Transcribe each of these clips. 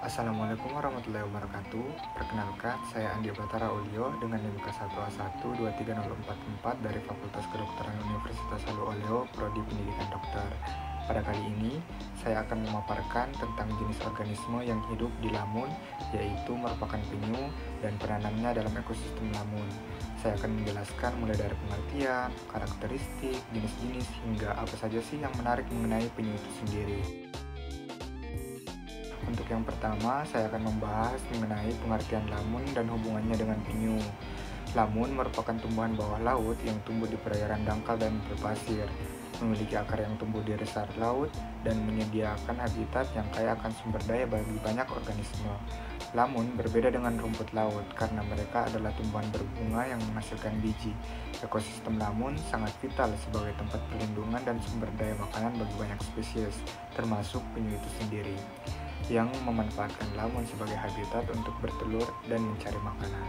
Assalamualaikum warahmatullahi wabarakatuh. Perkenalkan, saya Andi Batara Olio dengan NIM K1A1230444 dari Fakultas Kedokteran Universitas Halu Oleo, Prodi Pendidikan Dokter. Pada kali ini, saya akan memaparkan tentang jenis organisme yang hidup di lamun, yaitu merupakan penyu dan peranannya dalam ekosistem lamun. Saya akan menjelaskan mulai dari pengertian, karakteristik, jenis-jenis, hingga apa saja sih yang menarik mengenai penyu itu sendiri. Untuk yang pertama, saya akan membahas mengenai pengertian lamun dan hubungannya dengan penyu. Lamun merupakan tumbuhan bawah laut yang tumbuh di perairan dangkal dan berpasir, memiliki akar yang tumbuh di dasar laut, dan menyediakan habitat yang kaya akan sumber daya bagi banyak organisme. Lamun berbeda dengan rumput laut karena mereka adalah tumbuhan berbunga yang menghasilkan biji. Ekosistem lamun sangat vital sebagai tempat perlindungan dan sumber daya makanan bagi banyak spesies, termasuk penyu itu sendiri, yang memanfaatkan lamun sebagai habitat untuk bertelur dan mencari makanan.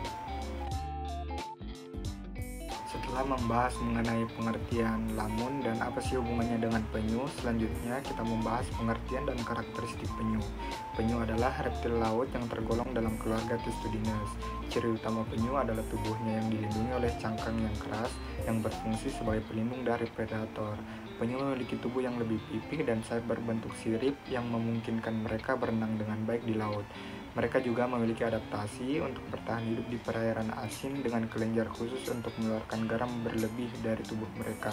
Setelah membahas mengenai pengertian lamun dan apa sih hubungannya dengan penyu, selanjutnya kita membahas pengertian dan karakteristik penyu. Penyu adalah reptil laut yang tergolong dalam keluarga Testudines. Ciri utama penyu adalah tubuhnya yang dilindungi oleh cangkang yang keras yang berfungsi sebagai pelindung dari predator. Penyu memiliki tubuh yang lebih pipih dan sayap berbentuk sirip yang memungkinkan mereka berenang dengan baik di laut. Mereka juga memiliki adaptasi untuk bertahan hidup di perairan asin dengan kelenjar khusus untuk mengeluarkan garam berlebih dari tubuh mereka.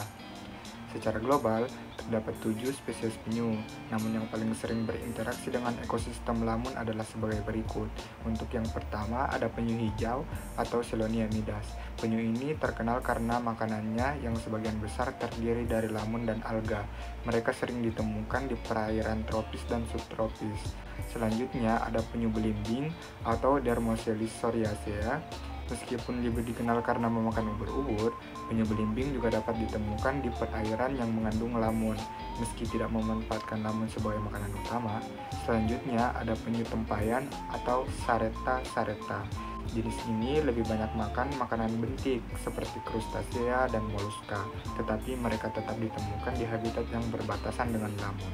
Secara global, terdapat 7 spesies penyu, namun yang paling sering berinteraksi dengan ekosistem lamun adalah sebagai berikut. Untuk yang pertama, ada penyu hijau atau Selonia midas. Penyu ini terkenal karena makanannya yang sebagian besar terdiri dari lamun dan alga. Mereka sering ditemukan di perairan tropis dan subtropis. Selanjutnya, ada penyu belimbing atau Dermocelis psoriacea. Meskipun lebih dikenal karena memakan ubur-ubur, penyu belimbing juga dapat ditemukan di perairan yang mengandung lamun, meski tidak memanfaatkan lamun sebagai makanan utama. Selanjutnya ada penyu tempayan atau Sareta sareta. Jenis ini lebih banyak makan makanan bentik seperti krustasea dan moluska, tetapi mereka tetap ditemukan di habitat yang berbatasan dengan lamun.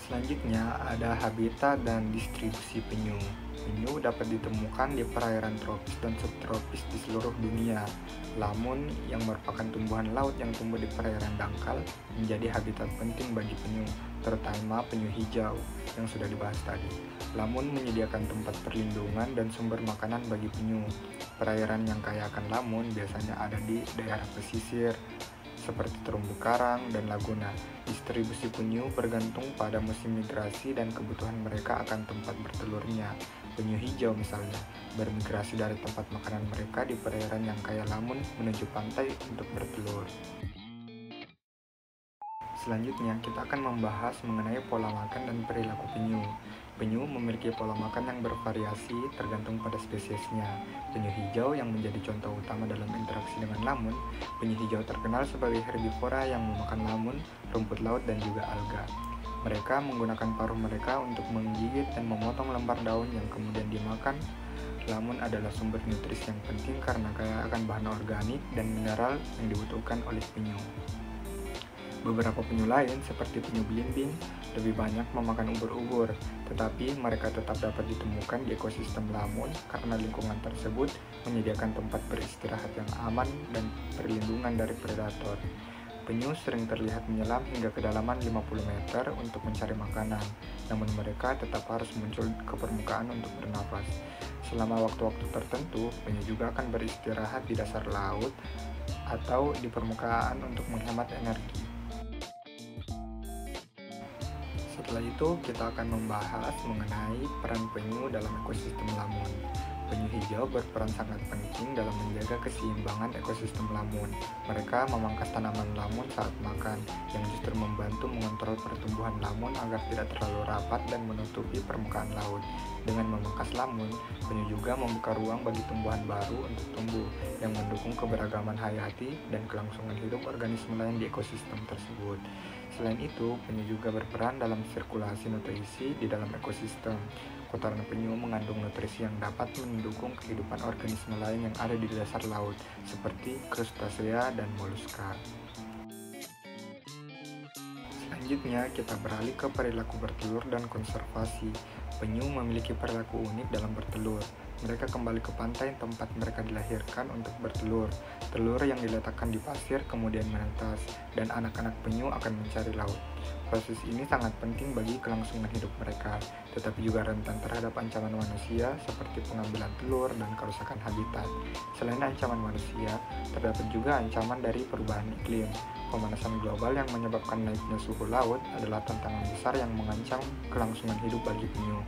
Selanjutnya ada habitat dan distribusi penyu. Penyu dapat ditemukan di perairan tropis dan subtropis di seluruh dunia. Lamun, yang merupakan tumbuhan laut yang tumbuh di perairan dangkal, menjadi habitat penting bagi penyu, terutama penyu hijau yang sudah dibahas tadi. Lamun menyediakan tempat perlindungan dan sumber makanan bagi penyu. Perairan yang kaya akan lamun biasanya ada di daerah pesisir, seperti terumbu karang dan laguna. Distribusi penyu bergantung pada musim migrasi dan kebutuhan mereka akan tempat bertelurnya. Penyu hijau misalnya, bermigrasi dari tempat makanan mereka di perairan yang kaya lamun menuju pantai untuk bertelur. Selanjutnya, kita akan membahas mengenai pola makan dan perilaku penyu. Penyu memiliki pola makan yang bervariasi tergantung pada spesiesnya. Penyu hijau yang menjadi contoh utama dalam interaksi dengan lamun. Penyu hijau terkenal sebagai herbivora yang memakan lamun, rumput laut, dan juga alga. Mereka menggunakan paruh mereka untuk menggigit dan memotong lembar daun yang kemudian dimakan. Lamun adalah sumber nutrisi yang penting karena kaya akan bahan organik dan mineral yang dibutuhkan oleh penyu. Beberapa penyu lain, seperti penyu belimbing, lebih banyak memakan ubur-ubur, tetapi mereka tetap dapat ditemukan di ekosistem lamun karena lingkungan tersebut menyediakan tempat beristirahat yang aman dan perlindungan dari predator. Penyu sering terlihat menyelam hingga kedalaman 50 meter untuk mencari makanan, namun mereka tetap harus muncul ke permukaan untuk bernafas. Selama waktu-waktu tertentu, penyu juga akan beristirahat di dasar laut atau di permukaan untuk menghemat energi. Setelah itu, kita akan membahas mengenai peran penyu dalam ekosistem lamun. Penyu hijau berperan sangat penting dalam menjaga keseimbangan ekosistem lamun. Mereka memangkas tanaman lamun saat makan, yang justru membantu mengontrol pertumbuhan lamun agar tidak terlalu rapat dan menutupi permukaan laut. Dengan memangkas lamun, penyu juga membuka ruang bagi tumbuhan baru untuk tumbuh, yang mendukung keberagaman hayati dan kelangsungan hidup organisme lain di ekosistem tersebut. Selain itu, penyu juga berperan dalam sirkulasi nutrisi di dalam ekosistem. Kotoran penyu mengandung nutrisi yang dapat mendukung kehidupan organisme lain yang ada di dasar laut, seperti krustasea dan moluska. Selanjutnya, kita beralih ke perilaku bertelur dan konservasi. Penyu memiliki perilaku unik dalam bertelur. Mereka kembali ke pantai tempat mereka dilahirkan untuk bertelur. Telur yang diletakkan di pasir kemudian menetas, dan anak-anak penyu akan mencari laut. Proses ini sangat penting bagi kelangsungan hidup mereka, tetapi juga rentan terhadap ancaman manusia seperti pengambilan telur dan kerusakan habitat. Selain ancaman manusia, terdapat juga ancaman dari perubahan iklim. Pemanasan global yang menyebabkan naiknya suhu laut adalah tantangan besar yang mengancam kelangsungan hidup bagi penyu.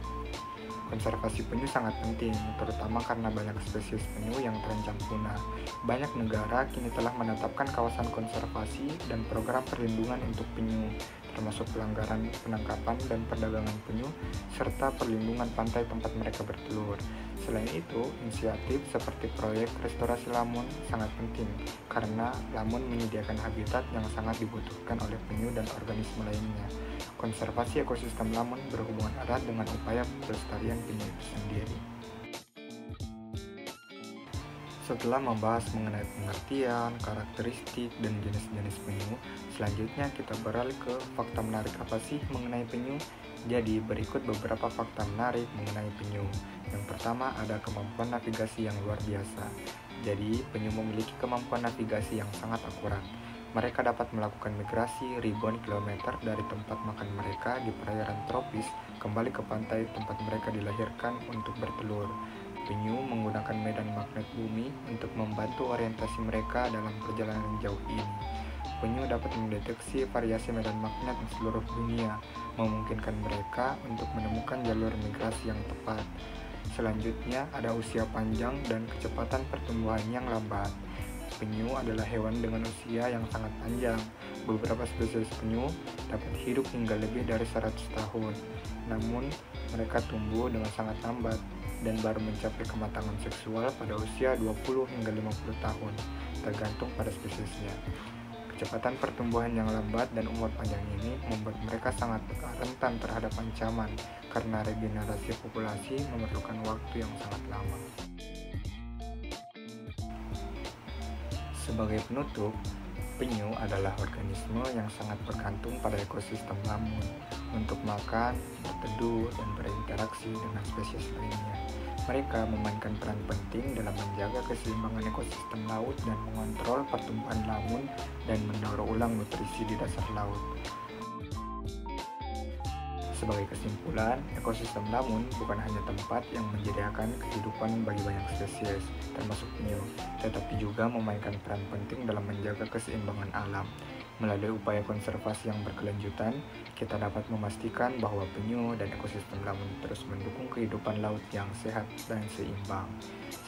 Konservasi penyu sangat penting, terutama karena banyak spesies penyu yang terancam punah. Banyak negara kini telah menetapkan kawasan konservasi dan program perlindungan untuk penyu, termasuk pelanggaran penangkapan dan perdagangan penyu, serta perlindungan pantai tempat mereka bertelur. Selain itu, inisiatif seperti proyek restorasi lamun sangat penting, karena lamun menyediakan habitat yang sangat dibutuhkan oleh penyu dan organisme lainnya. Konservasi ekosistem lamun berhubungan erat dengan upaya pelestarian penyu itu sendiri. Setelah membahas mengenai pengertian, karakteristik, dan jenis-jenis penyu, selanjutnya kita beralih ke fakta menarik apa sih mengenai penyu. Jadi, berikut beberapa fakta menarik mengenai penyu. Yang pertama, ada kemampuan navigasi yang luar biasa. Jadi, penyu memiliki kemampuan navigasi yang sangat akurat. Mereka dapat melakukan migrasi ribuan kilometer dari tempat makan mereka di perairan tropis kembali ke pantai tempat mereka dilahirkan untuk bertelur. Penyu menggunakan medan magnet bumi untuk membantu orientasi mereka dalam perjalanan jauh ini. Penyu dapat mendeteksi variasi medan magnet di seluruh dunia, memungkinkan mereka untuk menemukan jalur migrasi yang tepat. Selanjutnya, ada usia panjang dan kecepatan pertumbuhan yang lambat. Penyu adalah hewan dengan usia yang sangat panjang. Beberapa spesies penyu dapat hidup hingga lebih dari 100 tahun. Namun, mereka tumbuh dengan sangat lambat dan baru mencapai kematangan seksual pada usia 20 hingga 50 tahun, tergantung pada spesiesnya. Kecepatan pertumbuhan yang lambat dan umur panjang ini membuat mereka sangat rentan terhadap ancaman karena regenerasi populasi memerlukan waktu yang sangat lama. Sebagai penutup, penyu adalah organisme yang sangat bergantung pada ekosistem lamun untuk makan, berteduh, dan berinteraksi dengan spesies lainnya. Mereka memainkan peran penting dalam menjaga keseimbangan ekosistem laut dan mengontrol pertumbuhan lamun dan mendaur ulang nutrisi di dasar laut. Sebagai kesimpulan, ekosistem lamun bukan hanya tempat yang menyediakan kehidupan bagi banyak spesies, termasuk penyu, tetapi juga memainkan peran penting dalam menjaga keseimbangan alam. Melalui upaya konservasi yang berkelanjutan, kita dapat memastikan bahwa penyu dan ekosistem lamun terus mendukung kehidupan laut yang sehat dan seimbang.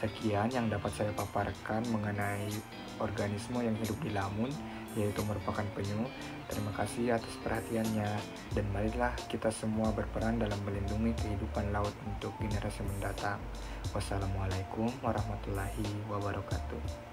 Sekian yang dapat saya paparkan mengenai organisme yang hidup di lamun, yaitu merupakan penyu. Terima kasih atas perhatiannya, dan marilah kita semua berperan dalam melindungi kehidupan laut untuk generasi mendatang. Wassalamualaikum warahmatullahi wabarakatuh.